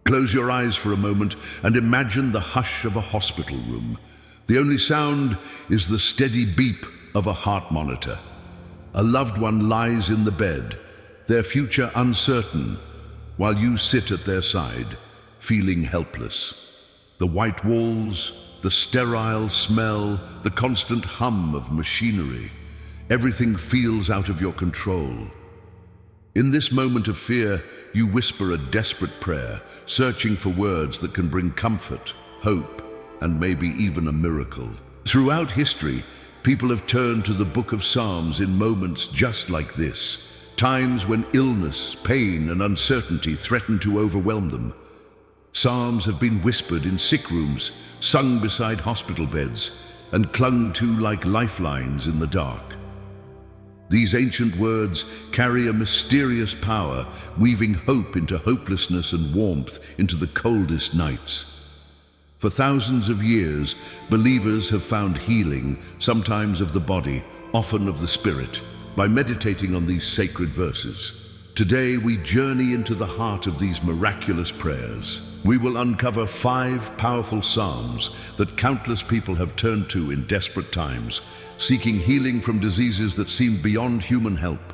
Close your eyes for a moment and imagine the hush of a hospital room. The only sound is the steady beep of a heart monitor. A loved one lies in the bed, their future uncertain, while you sit at their side, feeling helpless. The white walls, the sterile smell, the constant hum of machinery, everything feels out of your control. In this moment of fear, you whisper a desperate prayer, searching for words that can bring comfort, hope, and maybe even a miracle. Throughout history, people have turned to the Book of Psalms in moments just like this, times when illness, pain, and uncertainty threaten to overwhelm them. Psalms have been whispered in sick rooms, sung beside hospital beds, and clung to like lifelines in the dark. These ancient words carry a mysterious power, weaving hope into hopelessness and warmth into the coldest nights. For thousands of years, believers have found healing, sometimes of the body, often of the spirit, by meditating on these sacred verses. Today, we journey into the heart of these miraculous prayers. We will uncover 5 powerful psalms that countless people have turned to in desperate times, seeking healing from diseases that seem beyond human help.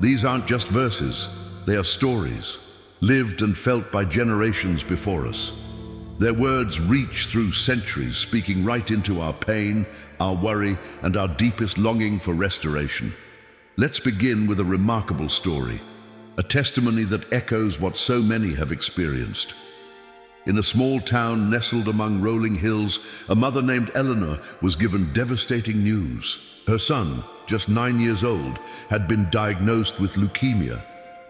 These aren't just verses, they are stories, lived and felt by generations before us. Their words reach through centuries, speaking right into our pain, our worry, and our deepest longing for restoration. Let's begin with a remarkable story, a testimony that echoes what so many have experienced. In a small town nestled among rolling hills, a mother named Eleanor was given devastating news. Her son, just 9 years old, had been diagnosed with leukemia.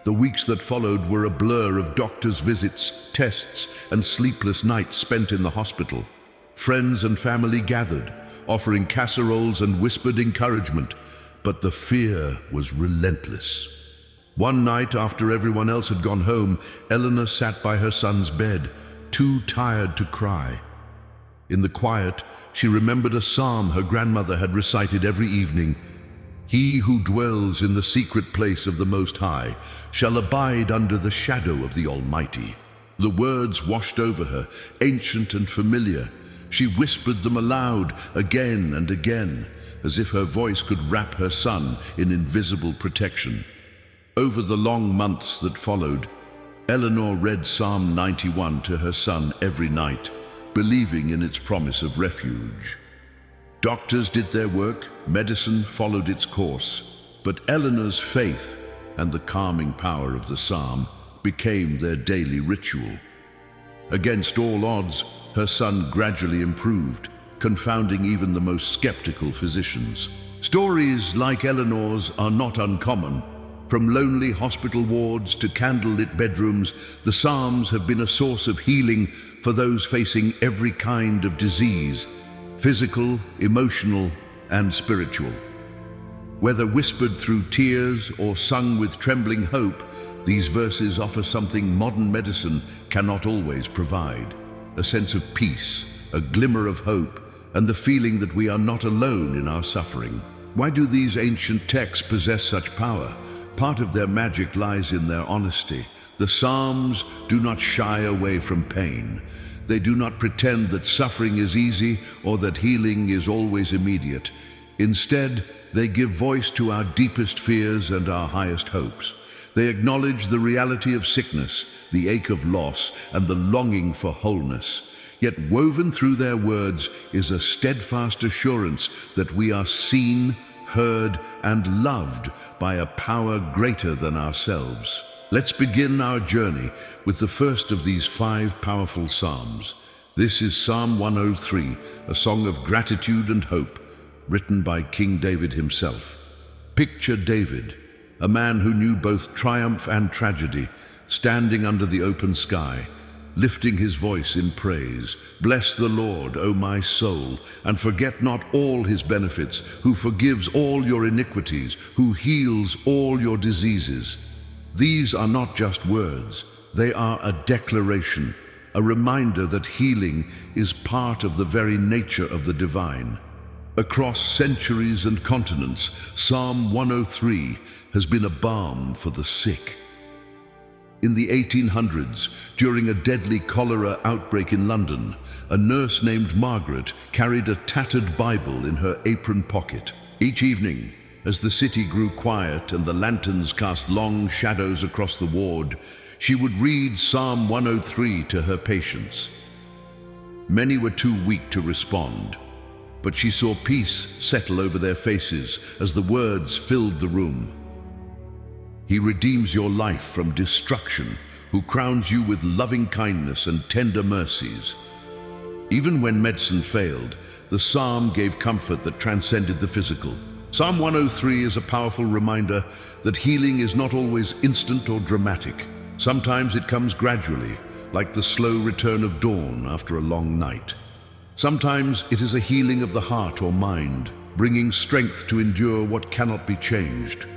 The weeks that followed were a blur of doctors' visits, tests, and sleepless nights spent in the hospital. Friends and family gathered, offering casseroles and whispered encouragement, but the fear was relentless. One night, after everyone else had gone home, Eleanor sat by her son's bed, too tired to cry. In the quiet, she remembered a psalm her grandmother had recited every evening. "He who dwells in the secret place of the Most High shall abide under the shadow of the Almighty." The words washed over her, ancient and familiar. She whispered them aloud again and again, as if her voice could wrap her son in invisible protection. Over the long months that followed, Eleanor read Psalm 91 to her son every night, believing in its promise of refuge. Doctors did their work, medicine followed its course, but Eleanor's faith and the calming power of the psalm became their daily ritual. Against all odds, her son gradually improved, confounding even the most skeptical physicians. Stories like Eleanor's are not uncommon. From lonely hospital wards to candlelit bedrooms, the Psalms have been a source of healing for those facing every kind of disease, physical, emotional, and spiritual. Whether whispered through tears or sung with trembling hope, these verses offer something modern medicine cannot always provide: a sense of peace, a glimmer of hope, and the feeling that we are not alone in our suffering. Why do these ancient texts possess such power? Part of their magic lies in their honesty. The Psalms do not shy away from pain. They do not pretend that suffering is easy or that healing is always immediate. Instead, they give voice to our deepest fears and our highest hopes. They acknowledge the reality of sickness, the ache of loss, and the longing for wholeness. Yet woven through their words is a steadfast assurance that we are seen, heard, and loved by a power greater than ourselves. Let's begin our journey with the first of these 5 powerful psalms. This is Psalm 103, a song of gratitude and hope, written by King David himself. Picture David, a man who knew both triumph and tragedy, standing under the open sky, lifting his voice in praise. "Bless the Lord, O my soul, and forget not all his benefits, who forgives all your iniquities, who heals all your diseases." These are not just words, they are a declaration, a reminder that healing is part of the very nature of the divine. Across centuries and continents, Psalm 103 has been a balm for the sick. In the 1800s, during a deadly cholera outbreak in London, a nurse named Margaret carried a tattered Bible in her apron pocket. Each evening, as the city grew quiet and the lanterns cast long shadows across the ward, she would read Psalm 103 to her patients. Many were too weak to respond, but she saw peace settle over their faces as the words filled the room. He redeems your life from destruction, who crowns you with loving kindness and tender mercies. Even when medicine failed, the psalm gave comfort that transcended the physical. Psalm 103 is a powerful reminder that healing is not always instant or dramatic. Sometimes it comes gradually, like the slow return of dawn after a long night. Sometimes it is a healing of the heart or mind, bringing strength to endure what cannot be changed.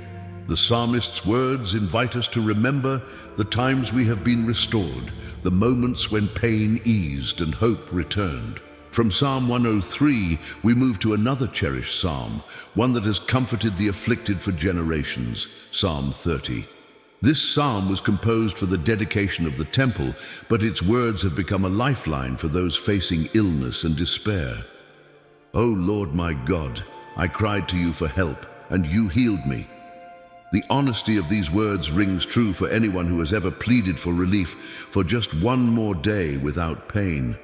The psalmist's words invite us to remember the times we have been restored, the moments when pain eased and hope returned. From Psalm 103, we move to another cherished psalm, one that has comforted the afflicted for generations, Psalm 30. This psalm was composed for the dedication of the temple, but its words have become a lifeline for those facing illness and despair. O Lord my God, I cried to you for help, and you healed me. The honesty of these words rings true for anyone who has ever pleaded for relief for just one more day without pain.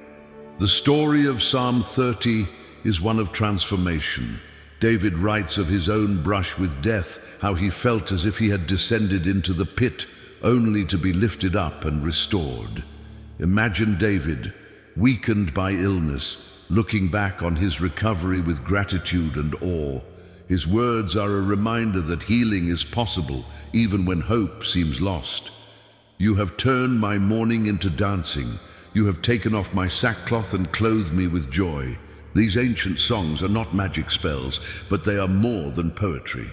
The story of Psalm 30 is one of transformation. David writes of his own brush with death, how he felt as if he had descended into the pit, only to be lifted up and restored. Imagine David, weakened by illness, looking back on his recovery with gratitude and awe. His words are a reminder that healing is possible, even when hope seems lost. You have turned my mourning into dancing. You have taken off my sackcloth and clothed me with joy. These ancient songs are not magic spells, but they are more than poetry.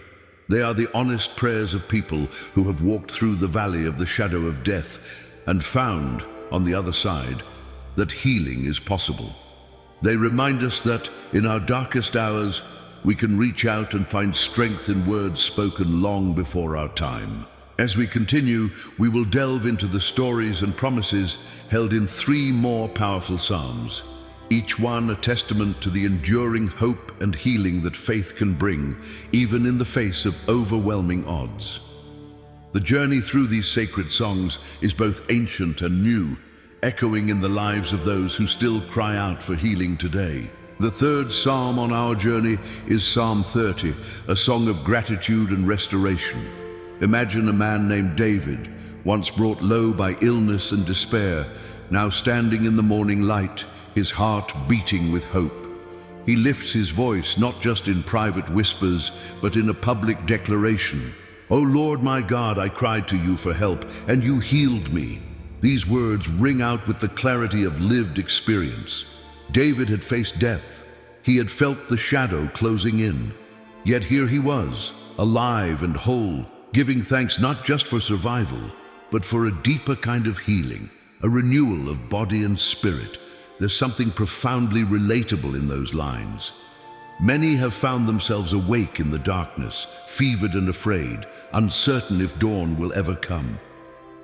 They are the honest prayers of people who have walked through the valley of the shadow of death and found, on the other side, that healing is possible. They remind us that, in our darkest hours, we can reach out and find strength in words spoken long before our time. As we continue, we will delve into the stories and promises held in 3 more powerful psalms, each one a testament to the enduring hope and healing that faith can bring, even in the face of overwhelming odds. The journey through these sacred songs is both ancient and new, echoing in the lives of those who still cry out for healing today. The 3rd psalm on our journey is Psalm 30, a song of gratitude and restoration. Imagine a man named David, once brought low by illness and despair, now standing in the morning light, his heart beating with hope. He lifts his voice not just in private whispers, but in a public declaration. O Lord my God, I cried to you for help, and you healed me. These words ring out with the clarity of lived experience. David had faced death. He had felt the shadow closing in. Yet here he was, alive and whole, giving thanks not just for survival, but for a deeper kind of healing, a renewal of body and spirit. There's something profoundly relatable in those lines. Many have found themselves awake in the darkness, fevered and afraid, uncertain if dawn will ever come.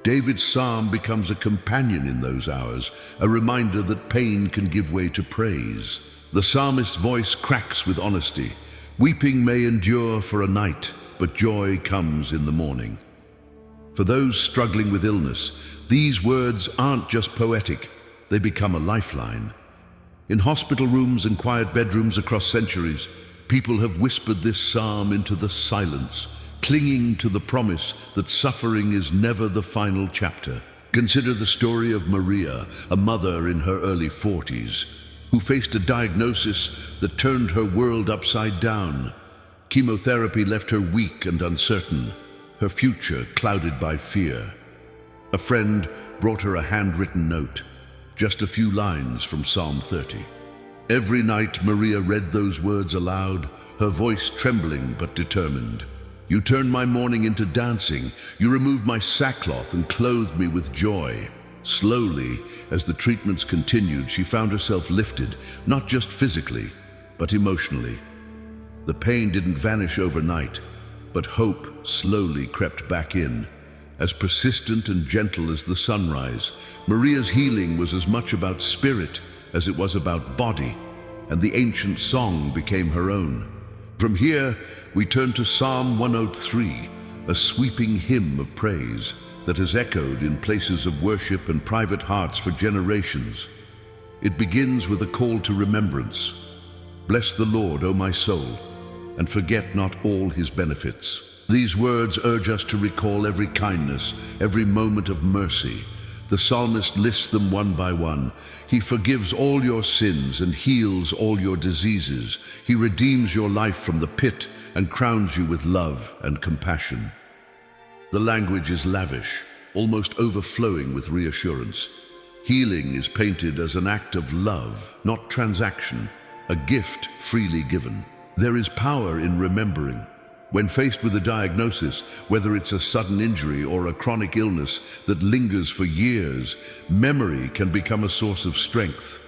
David's psalm becomes a companion in those hours, a reminder that pain can give way to praise. The psalmist's voice cracks with honesty. Weeping may endure for a night, but joy comes in the morning. For those struggling with illness, these words aren't just poetic, they become a lifeline. In hospital rooms and quiet bedrooms across centuries, people have whispered this psalm into the silence, clinging to the promise that suffering is never the final chapter. Consider the story of Maria, a mother in her early 40s, who faced a diagnosis that turned her world upside down. Chemotherapy left her weak and uncertain, her future clouded by fear. A friend brought her a handwritten note, just a few lines from Psalm 30. Every night Maria read those words aloud, her voice trembling but determined. You turned my mourning into dancing. You removed my sackcloth and clothed me with joy. Slowly, as the treatments continued, she found herself lifted, not just physically, but emotionally. The pain didn't vanish overnight, but hope slowly crept back in. as persistent and gentle as the sunrise. Maria's healing was as much about spirit as it was about body, and the ancient song became her own. From here, we turn to Psalm 103, a sweeping hymn of praise that has echoed in places of worship and private hearts for generations. It begins with a call to remembrance. Bless the Lord, O my soul, and forget not all his benefits. These words urge us to recall every kindness, every moment of mercy. The psalmist lists them one by one. He forgives all your sins and heals all your diseases. He redeems your life from the pit and crowns you with love and compassion. The language is lavish, almost overflowing with reassurance. Healing is painted as an act of love, not transaction, a gift freely given. There is power in remembering. When faced with a diagnosis, whether it's a sudden injury or a chronic illness that lingers for years, memory can become a source of strength.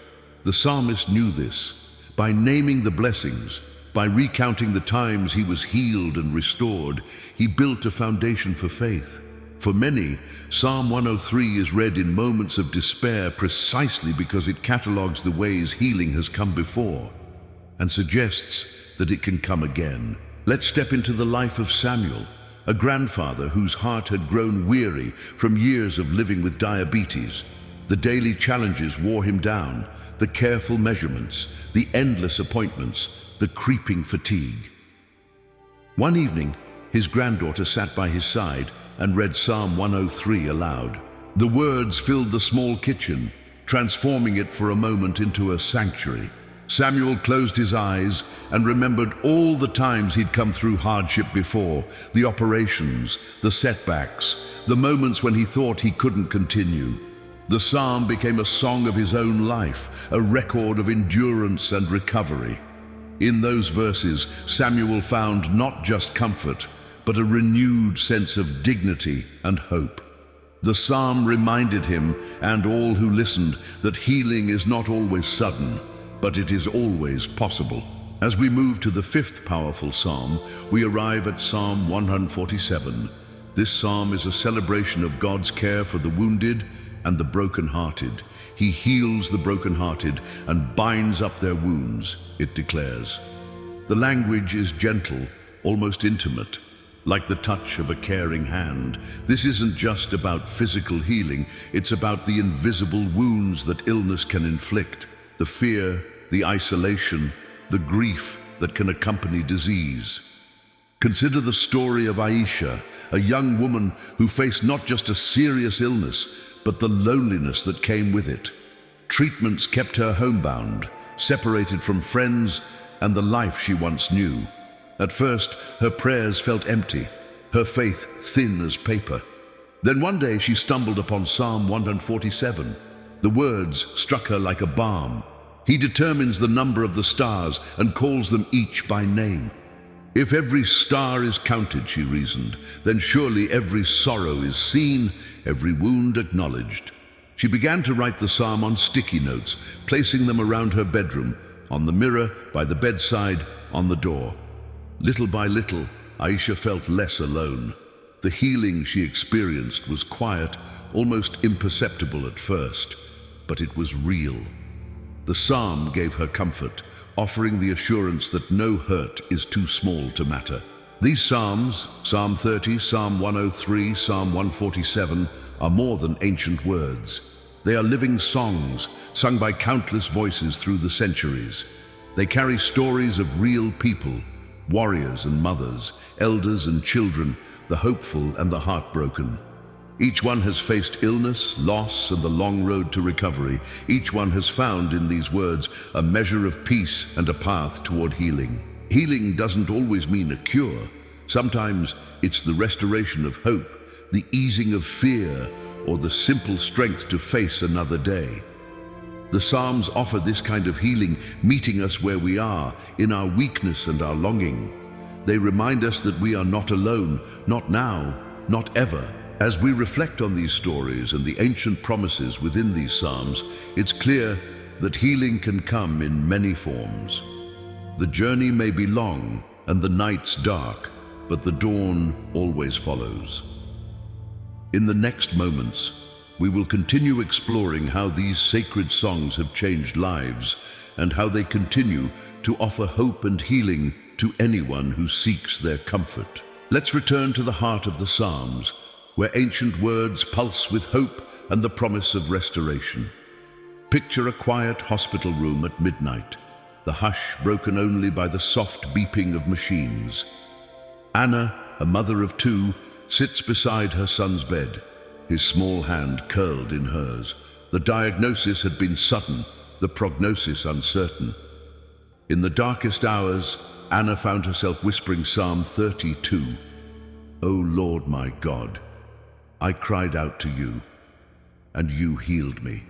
The psalmist knew this. By naming the blessings, by recounting the times he was healed and restored, he built a foundation for faith. For many, Psalm 103 is read in moments of despair precisely because it catalogues the ways healing has come before and suggests that it can come again. Let's step into the life of Samuel, a grandfather whose heart had grown weary from years of living with diabetes. The daily challenges wore him down, the careful measurements, the endless appointments, the creeping fatigue. One evening, his granddaughter sat by his side and read Psalm 103 aloud. The words filled the small kitchen, transforming it for a moment into a sanctuary. Samuel closed his eyes and remembered all the times he'd come through hardship before, the operations, the setbacks, the moments when he thought he couldn't continue. The psalm became a song of his own life, a record of endurance and recovery. In those verses, Samuel found not just comfort, but a renewed sense of dignity and hope. The psalm reminded him, and all who listened, that healing is not always sudden, but it is always possible. As we move to the fifth powerful psalm, we arrive at Psalm 147. This psalm is a celebration of God's care for the wounded and the brokenhearted. He heals the brokenhearted and binds up their wounds, it declares. The language is gentle, almost intimate, like the touch of a caring hand. This isn't just about physical healing, it's about the invisible wounds that illness can inflict, the fear, the isolation, the grief that can accompany disease. Consider the story of Aisha, a young woman who faced not just a serious illness, but the loneliness that came with it. Treatments kept her homebound, separated from friends and the life she once knew. At first, her prayers felt empty, her faith thin as paper. Then one day she stumbled upon Psalm 147. The words struck her like a balm. He determines the number of the stars and calls them each by name. If every star is counted, she reasoned, then surely every sorrow is seen, every wound acknowledged. She began to write the psalm on sticky notes, placing them around her bedroom, on the mirror, by the bedside, on the door. Little by little, Aisha felt less alone. The healing she experienced was quiet, almost imperceptible at first, but it was real. The psalm gave her comfort, offering the assurance that no hurt is too small to matter. These psalms, Psalm 30, Psalm 103, Psalm 147, are more than ancient words. They are living songs, sung by countless voices through the centuries. They carry stories of real people, warriors and mothers, elders and children, the hopeful and the heartbroken. Each one has faced illness, loss, and the long road to recovery. Each one has found in these words a measure of peace and a path toward healing. Healing doesn't always mean a cure. Sometimes it's the restoration of hope, the easing of fear, or the simple strength to face another day. The Psalms offer this kind of healing, meeting us where we are, in our weakness and our longing. They remind us that we are not alone, not now, not ever. As we reflect on these stories and the ancient promises within these Psalms, it's clear that healing can come in many forms. The journey may be long and the nights dark, but the dawn always follows. In the next moments, we will continue exploring how these sacred songs have changed lives and how they continue to offer hope and healing to anyone who seeks their comfort. Let's return to the heart of the Psalms, where ancient words pulse with hope and the promise of restoration. Picture a quiet hospital room at midnight, the hush broken only by the soft beeping of machines. Anna, a mother of two, sits beside her son's bed, his small hand curled in hers. The diagnosis had been sudden, the prognosis uncertain. In the darkest hours, Anna found herself whispering Psalm 32. "O Lord my God, I cried out to you, and you healed me."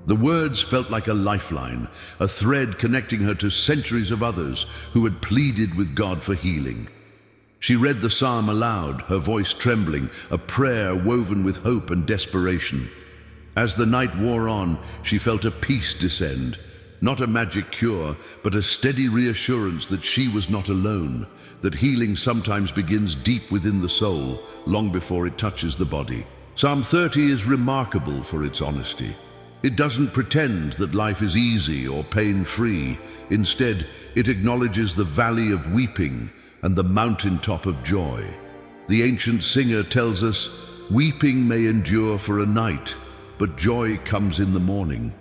The words felt like a lifeline, a thread connecting her to centuries of others who had pleaded with God for healing. She read the psalm aloud, her voice trembling, a prayer woven with hope and desperation. As the night wore on, she felt a peace descend, not a magic cure, but a steady reassurance that she was not alone, that healing sometimes begins deep within the soul, long before it touches the body. Psalm 30 is remarkable for its honesty. It doesn't pretend that life is easy or pain-free. Instead, it acknowledges the valley of weeping and the mountaintop of joy. The ancient singer tells us, "Weeping may endure for a night, but joy comes in the morning."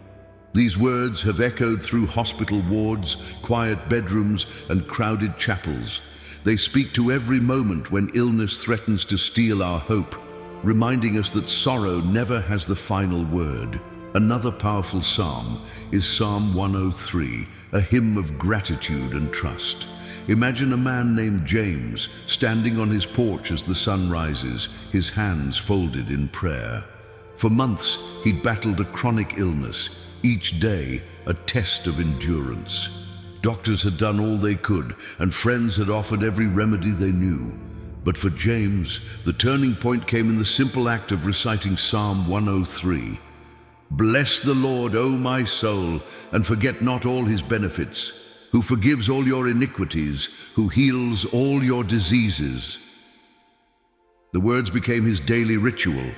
These words have echoed through hospital wards, quiet bedrooms, and crowded chapels. They speak to every moment when illness threatens to steal our hope, reminding us that sorrow never has the final word. Another powerful psalm is Psalm 103, a hymn of gratitude and trust. Imagine a man named James standing on his porch as the sun rises, his hands folded in prayer. For months, he'd battled a chronic illness, each day a test of endurance. Doctors had done all they could, and friends had offered every remedy they knew. But for James, the turning point came in the simple act of reciting Psalm 103. "Bless the Lord, O my soul, and forget not all his benefits, who forgives all your iniquities, who heals all your diseases." The words became his daily ritual,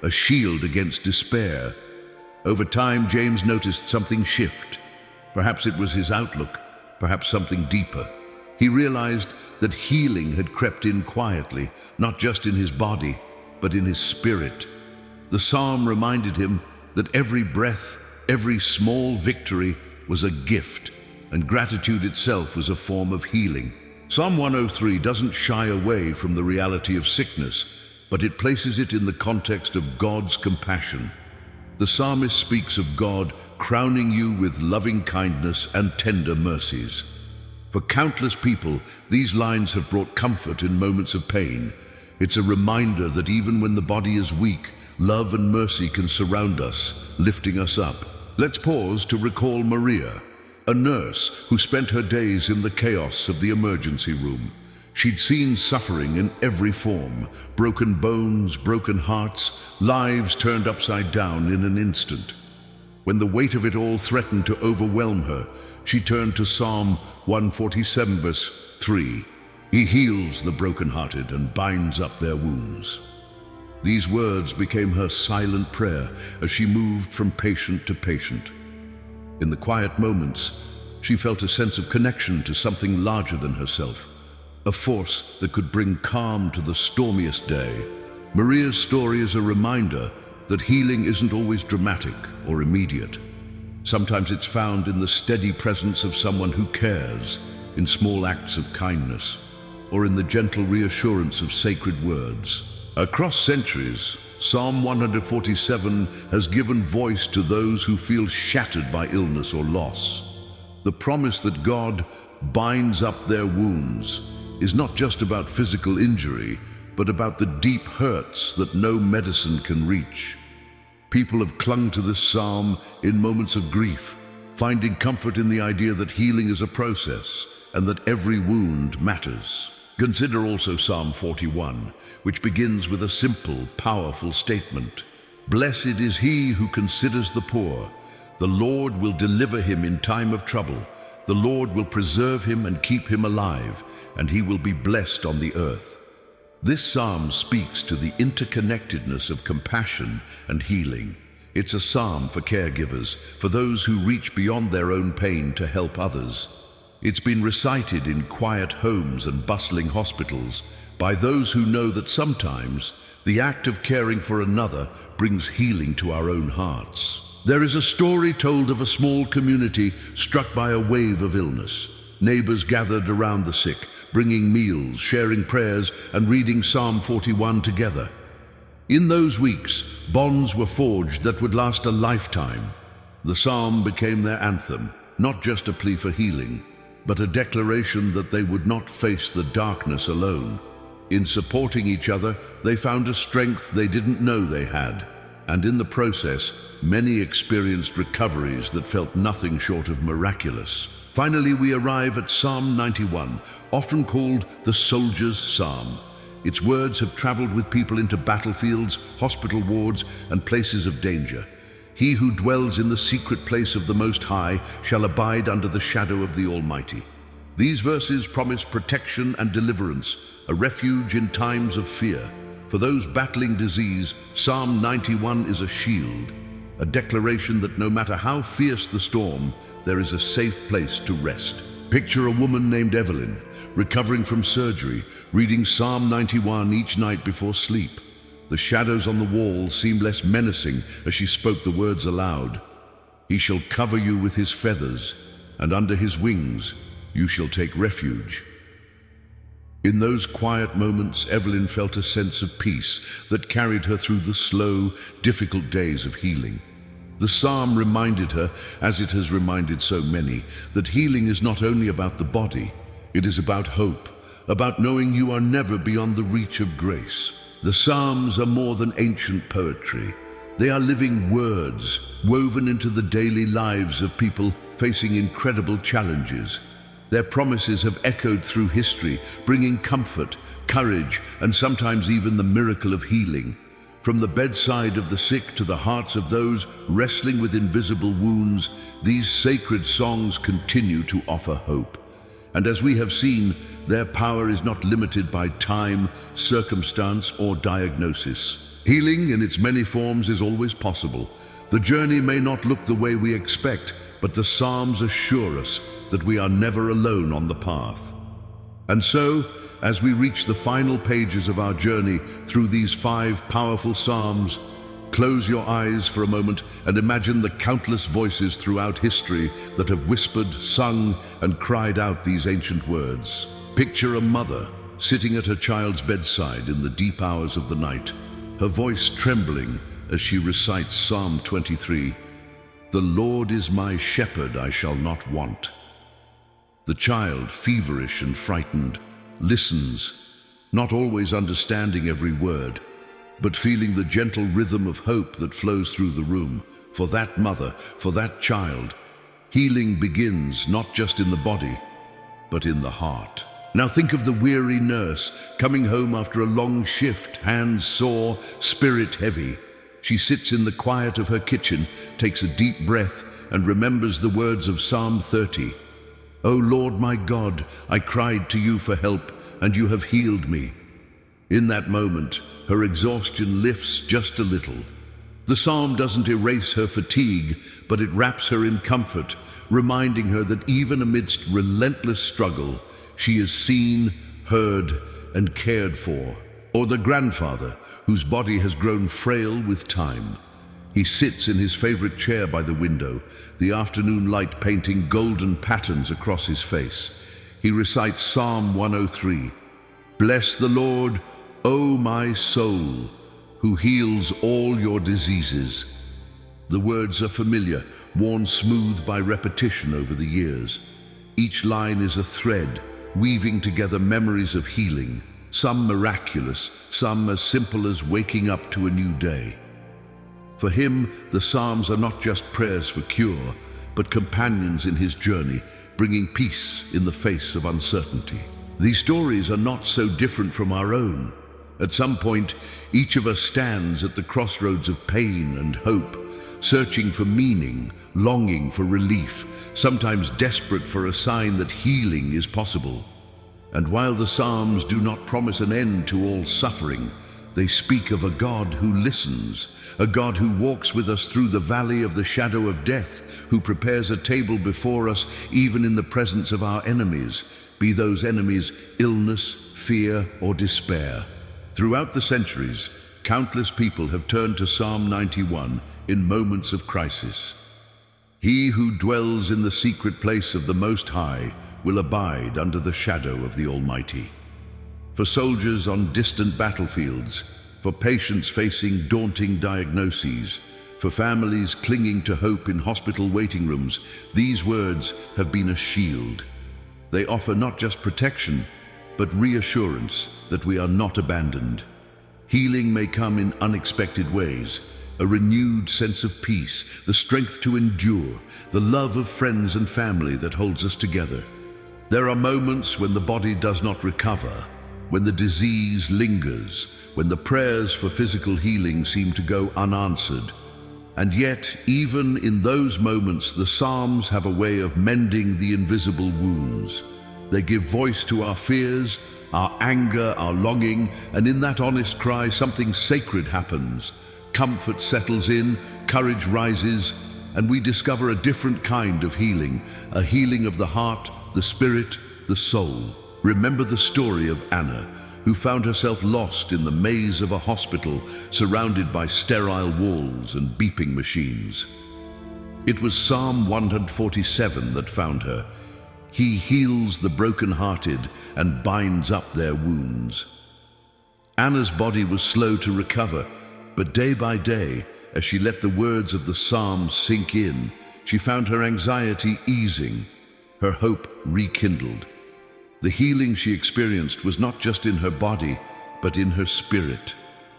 a shield against despair. Over time, James noticed something shift. Perhaps it was his outlook, perhaps something deeper. He realized that healing had crept in quietly, not just in his body, but in his spirit. The psalm reminded him that every breath, every small victory was a gift, and gratitude itself was a form of healing. Psalm 103 doesn't shy away from the reality of sickness, but it places it in the context of God's compassion. The psalmist speaks of God crowning you with loving kindness and tender mercies. For countless people, these lines have brought comfort in moments of pain. It's a reminder that even when the body is weak, love and mercy can surround us, lifting us up. Let's pause to recall Maria, a nurse who spent her days in the chaos of the emergency room. She'd seen suffering in every form, broken bones, broken hearts, lives turned upside down in an instant. When the weight of it all threatened to overwhelm her, she turned to Psalm 147, verse 3. "He heals the brokenhearted and binds up their wounds." These words became her silent prayer as she moved from patient to patient. In the quiet moments, she felt a sense of connection to something larger than herself, a force that could bring calm to the stormiest day. Maria's story is a reminder that healing isn't always dramatic or immediate. Sometimes it's found in the steady presence of someone who cares, in small acts of kindness, or in the gentle reassurance of sacred words. Across centuries, Psalm 147 has given voice to those who feel shattered by illness or loss. The promise that God binds up their wounds is not just about physical injury, but about the deep hurts that no medicine can reach. People have clung to this psalm in moments of grief, finding comfort in the idea that healing is a process and that every wound matters. Consider also Psalm 41, which begins with a simple, powerful statement. "Blessed is he who considers the poor. The Lord will deliver him in time of trouble. The Lord will preserve him and keep him alive, and he will be blessed on the earth." This psalm speaks to the interconnectedness of compassion and healing. It's a psalm for caregivers, for those who reach beyond their own pain to help others. It's been recited in quiet homes and bustling hospitals by those who know that sometimes the act of caring for another brings healing to our own hearts. There is a story told of a small community struck by a wave of illness. Neighbors gathered around the sick, bringing meals, sharing prayers, and reading Psalm 41 together. In those weeks, bonds were forged that would last a lifetime. The psalm became their anthem, not just a plea for healing, but a declaration that they would not face the darkness alone. In supporting each other, they found a strength they didn't know they had, and in the process, many experienced recoveries that felt nothing short of miraculous. Finally, we arrive at Psalm 91, often called the Soldier's Psalm. Its words have traveled with people into battlefields, hospital wards, and places of danger. He who dwells in the secret place of the Most High shall abide under the shadow of the Almighty. These verses promise protection and deliverance, a refuge in times of fear. For those battling disease, Psalm 91 is a shield, a declaration that no matter how fierce the storm, there is a safe place to rest. Picture a woman named Evelyn, recovering from surgery, reading Psalm 91 each night before sleep. The shadows on the wall seemed less menacing as she spoke the words aloud. He shall cover you with his feathers, and under his wings you shall take refuge. In those quiet moments, Evelyn felt a sense of peace that carried her through the slow, difficult days of healing. The psalm reminded her, as it has reminded so many, that healing is not only about the body, it is about hope, about knowing you are never beyond the reach of grace. The Psalms are more than ancient poetry. They are living words, woven into the daily lives of people facing incredible challenges. Their promises have echoed through history, bringing comfort, courage, and sometimes even the miracle of healing. From the bedside of the sick to the hearts of those wrestling with invisible wounds, these sacred songs continue to offer hope. And as we have seen, their power is not limited by time, circumstance, or diagnosis. Healing in its many forms is always possible. The journey may not look the way we expect, but the Psalms assure us that we are never alone on the path. And so, as we reach the final pages of our journey through these 5 powerful Psalms, close your eyes for a moment and imagine the countless voices throughout history that have whispered, sung, and cried out these ancient words. Picture a mother sitting at her child's bedside in the deep hours of the night, her voice trembling as she recites Psalm 23, "The Lord is my shepherd, I shall not want." The child, feverish and frightened, listens, not always understanding every word, but feeling the gentle rhythm of hope that flows through the room. For that mother, for that child, healing begins not just in the body, but in the heart. Now think of the weary nurse coming home after a long shift, hands sore, spirit heavy. She sits in the quiet of her kitchen, takes a deep breath, and remembers the words of Psalm 30. "O Lord my God, I cried to you for help, and you have healed me." In that moment, her exhaustion lifts just a little. The psalm doesn't erase her fatigue, but it wraps her in comfort, reminding her that even amidst relentless struggle, she is seen, heard, and cared for. Or the grandfather, whose body has grown frail with time. He sits in his favorite chair by the window, the afternoon light painting golden patterns across his face. He recites Psalm 103, "Bless the Lord, O my soul, who heals all your diseases." The words are familiar, worn smooth by repetition over the years. Each line is a thread, weaving together memories of healing, some miraculous, some as simple as waking up to a new day. For him, the Psalms are not just prayers for cure, but companions in his journey, bringing peace in the face of uncertainty. These stories are not so different from our own. At some point, each of us stands at the crossroads of pain and hope, searching for meaning, longing for relief, sometimes desperate for a sign that healing is possible. And while the Psalms do not promise an end to all suffering, they speak of a God who listens, a God who walks with us through the valley of the shadow of death, who prepares a table before us even in the presence of our enemies, be those enemies illness, fear, or despair. Throughout the centuries, countless people have turned to Psalm 91 in moments of crisis. He who dwells in the secret place of the Most High will abide under the shadow of the Almighty. For soldiers on distant battlefields, for patients facing daunting diagnoses, for families clinging to hope in hospital waiting rooms, these words have been a shield. They offer not just protection, but reassurance that we are not abandoned. Healing may come in unexpected ways, a renewed sense of peace, the strength to endure, the love of friends and family that holds us together. There are moments when the body does not recover, when the disease lingers, when the prayers for physical healing seem to go unanswered. And yet, even in those moments, the Psalms have a way of mending the invisible wounds. They give voice to our fears, our anger, our longing, and in that honest cry, something sacred happens. Comfort settles in, courage rises, and we discover a different kind of healing, a healing of the heart, the spirit, the soul. Remember the story of Anna, who found herself lost in the maze of a hospital, surrounded by sterile walls and beeping machines. It was Psalm 147 that found her. He heals the broken-hearted and binds up their wounds. Anna's body was slow to recover, but day by day, as she let the words of the Psalms sink in, she found her anxiety easing, her hope rekindled. The healing she experienced was not just in her body, but in her spirit,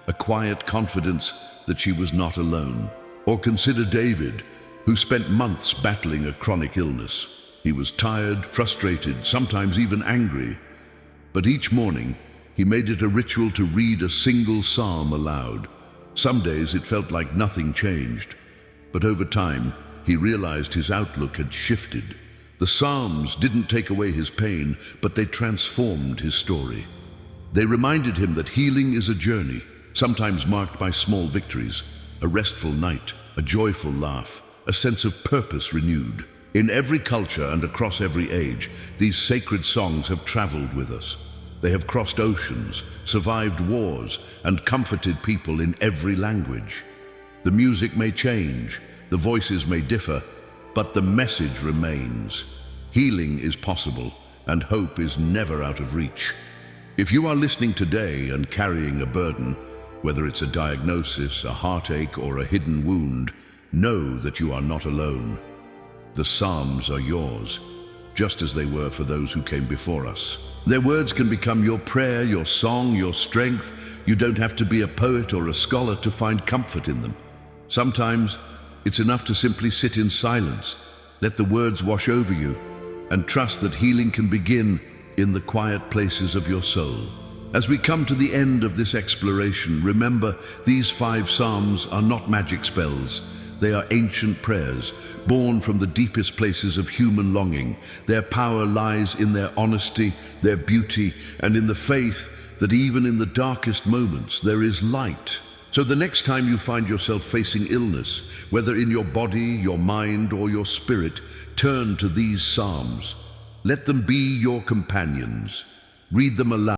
a quiet confidence that she was not alone. Or consider David, who spent months battling a chronic illness. He was tired, frustrated, sometimes even angry. But each morning, he made it a ritual to read a single psalm aloud. Some days it felt like nothing changed, but over time, he realized his outlook had shifted. The Psalms didn't take away his pain, but they transformed his story. They reminded him that healing is a journey, sometimes marked by small victories, a restful night, a joyful laugh, a sense of purpose renewed. In every culture and across every age, these sacred songs have traveled with us. They have crossed oceans, survived wars, and comforted people in every language. The music may change, the voices may differ, but the message remains. Healing is possible, and hope is never out of reach. If you are listening today and carrying a burden, whether it's a diagnosis, a heartache, or a hidden wound, know that you are not alone. The Psalms are yours, just as they were for those who came before us. Their words can become your prayer, your song, your strength. You don't have to be a poet or a scholar to find comfort in them. Sometimes, it's enough to simply sit in silence, let the words wash over you, and trust that healing can begin in the quiet places of your soul. As we come to the end of this exploration, remember, these 5 Psalms are not magic spells. They are ancient prayers, born from the deepest places of human longing. Their power lies in their honesty, their beauty, and in the faith that even in the darkest moments there is light. So the next time you find yourself facing illness, whether in your body, your mind, or your spirit, turn to these Psalms. Let them be your companions. Read them aloud.